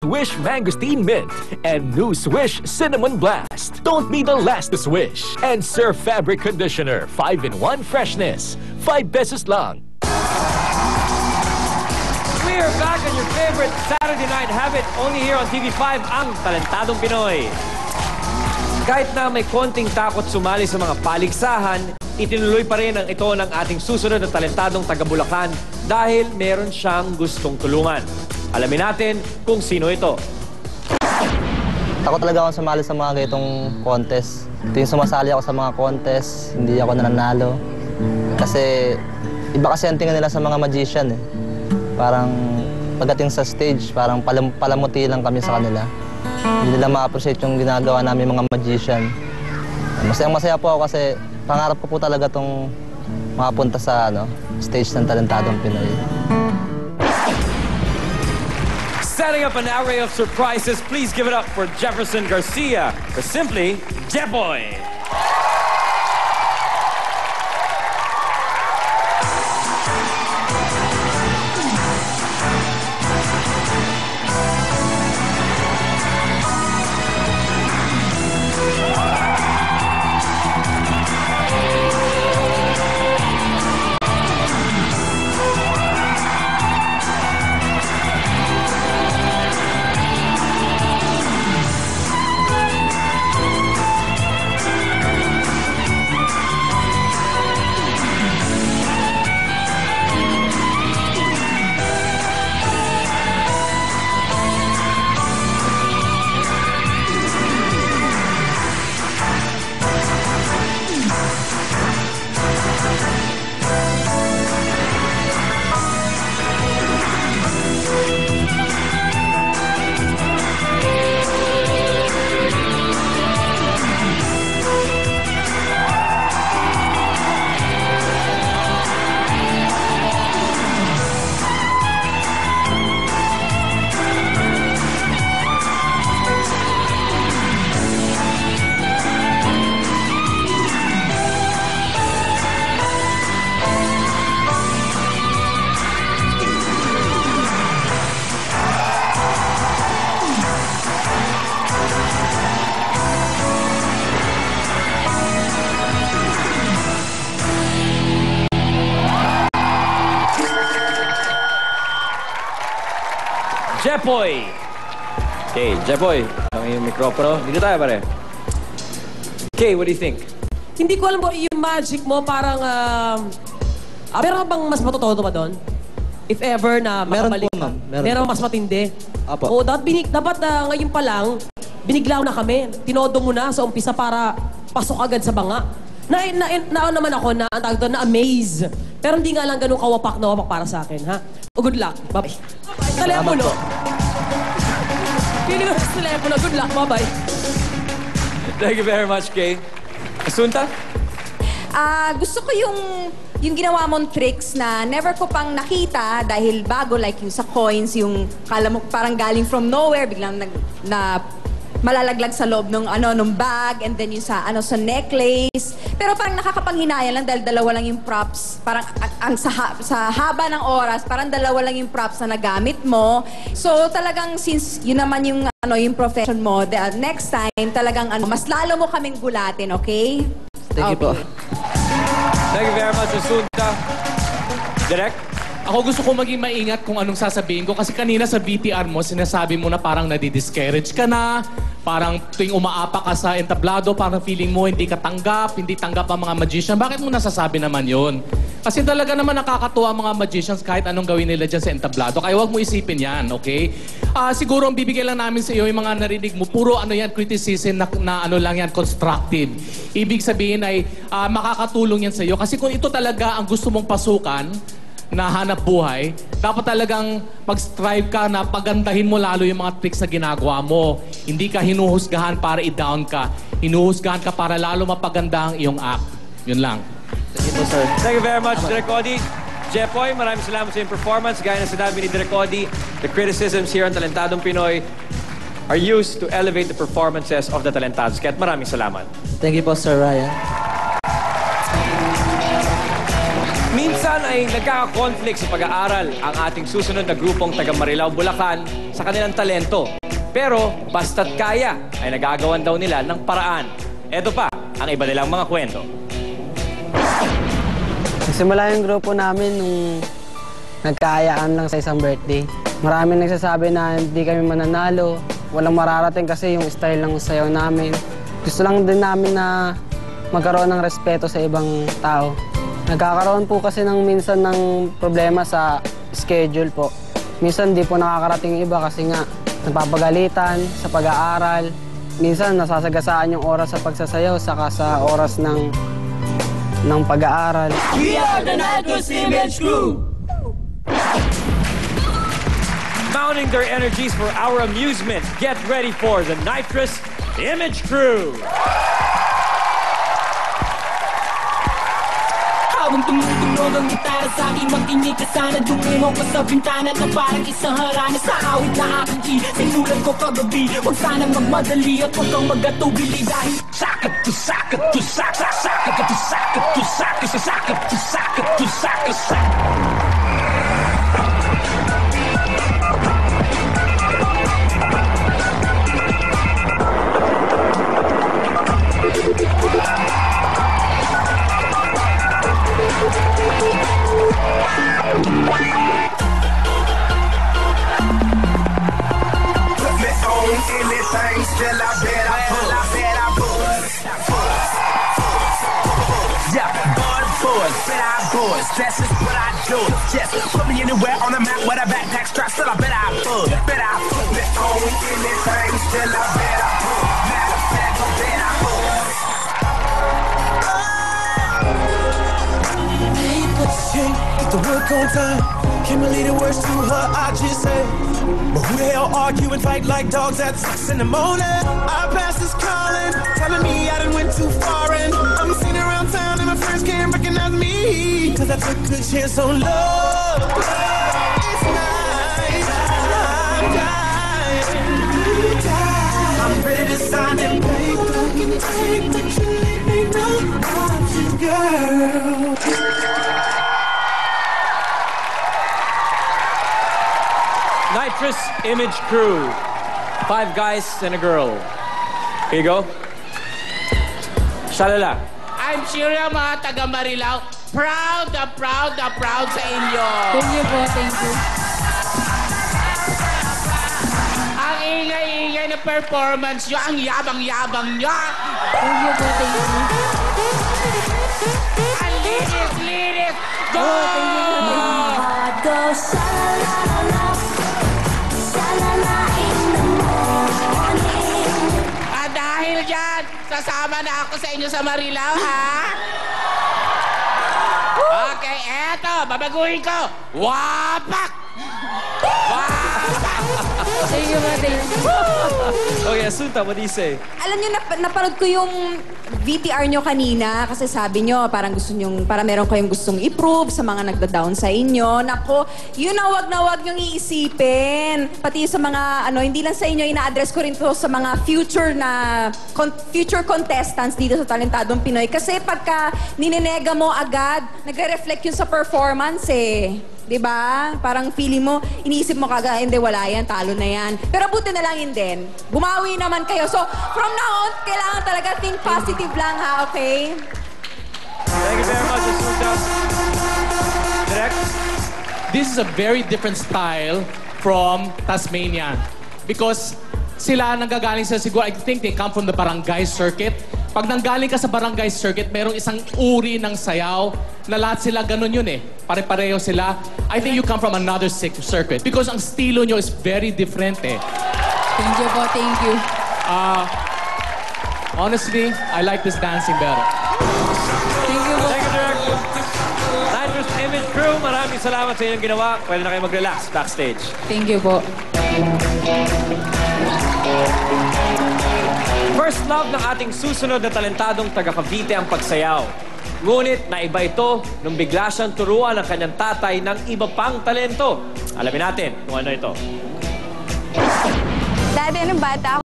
Swish Mangosteen Mint and new Swish Cinnamon Blast. Don't be the last to swish. And Surf Fabric Conditioner, 5-in-1 freshness. 5 pesos lang. We are back on your favorite Saturday night habit, only here on TV5, ang Talentadong Pinoy. Kahit na may konting takot sumali sa mga paligsahan, itinuloy pa rin ang ito ng ating susunod na talentadong taga-Bulacan dahil meron siyang gustong tulungan. Alamin natin kung sino ito. Takot talaga ako sumali sa mga ganitong contest. Tuwing sumasali ako sa mga contest, hindi ako nananalo. Kasi iba kasi ang tingin nila sa mga magician eh. Parang pagdating sa stage, parang palamuti lang kami sa kanila. Hindi nila ma-appreciate yung ginagawa namin mga magician. Masayang-masaya po ako kasi pangarap ko po talaga itong makapunta sa stage ng Talentadong Pinoy. Setting up an array of surprises, please give it up for Jefferson Garcia, or simply, Jepoy. Jepoy! Okay, Jepoy, ang iyong mikropono. Dito tayo, pare. Okay, what do you think? Hindi ko alam po, yung magic mo parang... meron ka bang mas matutodo pa doon? If ever na makabalik ka. Meron mas matindi? Apo. Oo, dapat ngayon pa lang, biniglaw na kami. Tinodo mo na sa umpisa para pasok agad sa banga. Naman ako na, ang tawag doon, na-amaze. Pero hindi nga lang ganun kawapak na wapak para sa akin, ha? O good luck. Bye-bye. Telepono. Pili ko sa telepono. Good luck. Bye-bye. Thank you very much, Kay. Asunta? Gusto ko yung ginawa mong tricks na never ko pang nakita dahil bago, like yung sa coins, yung kala mo parang galing from nowhere, biglang na malalaglag sa loob nung bag, and then yung sa necklace. Pero parang nakakapanghinaya lang dahil dalawa lang yung props. Parang sa haba ng oras, parang dalawa lang yung props na nagamit mo. So talagang since yun naman yung yung profession mo, the next time talagang mas lalo mo kaming gulatin, okay? Thank you po. Thank you very much, Asunta. Direct? Ako gusto ko maging maingat kung anong sasabihin ko kasi kanina sa VTR mo, sinasabi mo na parang nadi-discourage ka na, parang tuwing umaapa ka sa entablado, parang feeling mo hindi ka tanggap, hindi tanggap ang mga magician. Bakit mo nasasabi naman yun? Kasi talaga naman nakakatuwa ang mga magicians kahit anong gawin nila dyan sa entablado. Kaya huwag mo isipin yan, okay? Siguro ang bibigyan lang namin sa iyo yung mga narinig mo, puro criticism na lang yan, constructive. Ibig sabihin ay makakatulong yan sa iyo. Kasi kung ito talaga ang gusto mong pasukan, na hanap buhay, dapat talagang mag-strive ka na pagandahin mo lalo yung mga tricks na ginagawa mo. Hindi ka hinuhusgahan para i-down ka. Hinuhusgahan ka para lalo mapaganda ang iyong act. Yun lang. Thank you, sir. Thank you very much, Direk Odi. Jepoy, maraming salamat sa iyong performance. Gaya na sinabi ni Direk Odi, the criticisms here on Talentadong Pinoy are used to elevate the performances of the Talentados. Kaya maraming salamat. Thank you po, Sir Ryan. Minsan, Minsan ay nagkaka-conflict sa pag-aaral ang ating susunod na grupong taga Marilao, Bulacan sa kanilang talento. Pero basta't kaya ay nagagawan daw nila ng paraan. Eto pa ang iba nilang mga kwento. Nagsimula yung grupo namin nung nagkaayaan lang sa isang birthday. Maraming nagsasabi na hindi kami mananalo, walang mararating kasi yung style ng sayaw namin. Gusto lang din namin na magkaroon ng respeto sa ibang tao. Nagkakaroon po kasi minsan ng problema sa schedule po. Minsan di po nakakarating iba kasi nga napapagalitan sa pag-aaral. Minsan nasasagasaan yung oras sa pagsasayaw saka sa oras ng pag-aaral. We are the Nitrous Image Crew! Mounting their energies for our amusement, get ready for the Nitrous Image Crew! Habang tumutunog ang gitara sa aking makinig ka sana dumingaw ka sa bintana na parang isang harana sa awit na aking sinulat ko kagabi. Huwag sanang magmadali at huwag kang magatubili dahil sakit to sakit to sakit sakit to sakit to sakit sakit to sakit to sakit sakit. That's just what I do. Just put me anywhere on the map with a backpack strap. Still, I bet I put. Bet I put me on anything. Still, I bet I put. Matter of fact, I bet I put. Hey, put the shit, get the work on time. Can't believe the words to her, I just say. But who the hell argue and fight like dogs at 6 in the morning? Our past is calling, telling me I done went too far. And I'm seen around town and my friends can't recognize me. Cause I took a chance on love. It's nice, I'm dying. I'm ready to sign that paper. Can you take what you leave me no options, girl? Nitrous Image Crew. 5 guys and a girl. Here you go. Shalala. I'm sure yung mga taga Marilao, proud sa inyo. Thank you po, thank you. Ang ingay-ingay na performance nyo, ang yabang-yabang nyo. Thank you po, thank you. Ang linis. Go! Thank you po, thank you. Dahil dyan, sasama na ako sa inyo sa Marilao, ha? Okay, eto, babaguhin ko. Wapak! Wapak! Thank you po, thank you. Okay, Asunta, what do you say? Alam niyo, napanood ko yung VTR nyo kanina kasi sabi nyo parang meron kayong gustong i-prove sa mga nagda-down sa inyo. Nako, yun na wag nyong iisipin. Pati sa mga, hindi lang sa inyo, ina-address ko rin to sa mga future contestants dito sa Talentadong Pinoy. Kasi pagka nininega mo agad, nagre-reflect yun sa performance eh. Diba? Parang feeling mo, iniisip mo kagad, hindi, wala yan, talo na yan. Pero buti na lang yun din. Bumawi naman kayo. So, from now on, kailangan talaga think positive lang, ha? Okay? Thank you very much, Asunta. Direct? This is a very different style from Tasmania. Because sila nanggagaling sa siguro, I think they come from the barangay circuit. Pag nanggaling ka sa barangay circuit, merong isang uri ng sayaw na lahat sila ganun yun eh. Pare-pareho sila. I think you come from another circuit because ang estilo nyo is very different eh. Thank you po, thank you. Honestly, I like this dancing better. Thank you po. Thank you, Direk. Nitrous Image Crew, maraming salamat sa inyong ginawa. Pwede na kayo mag-relax backstage. Thank you po. First love ng ating susunod na talentadong taga Cavite ang pagsayaw. Ngunit naiba ito nung bigla siyang turuan ng kanyang tatay ng iba pang talento. Alamin natin kung ano ito. Dati nung bata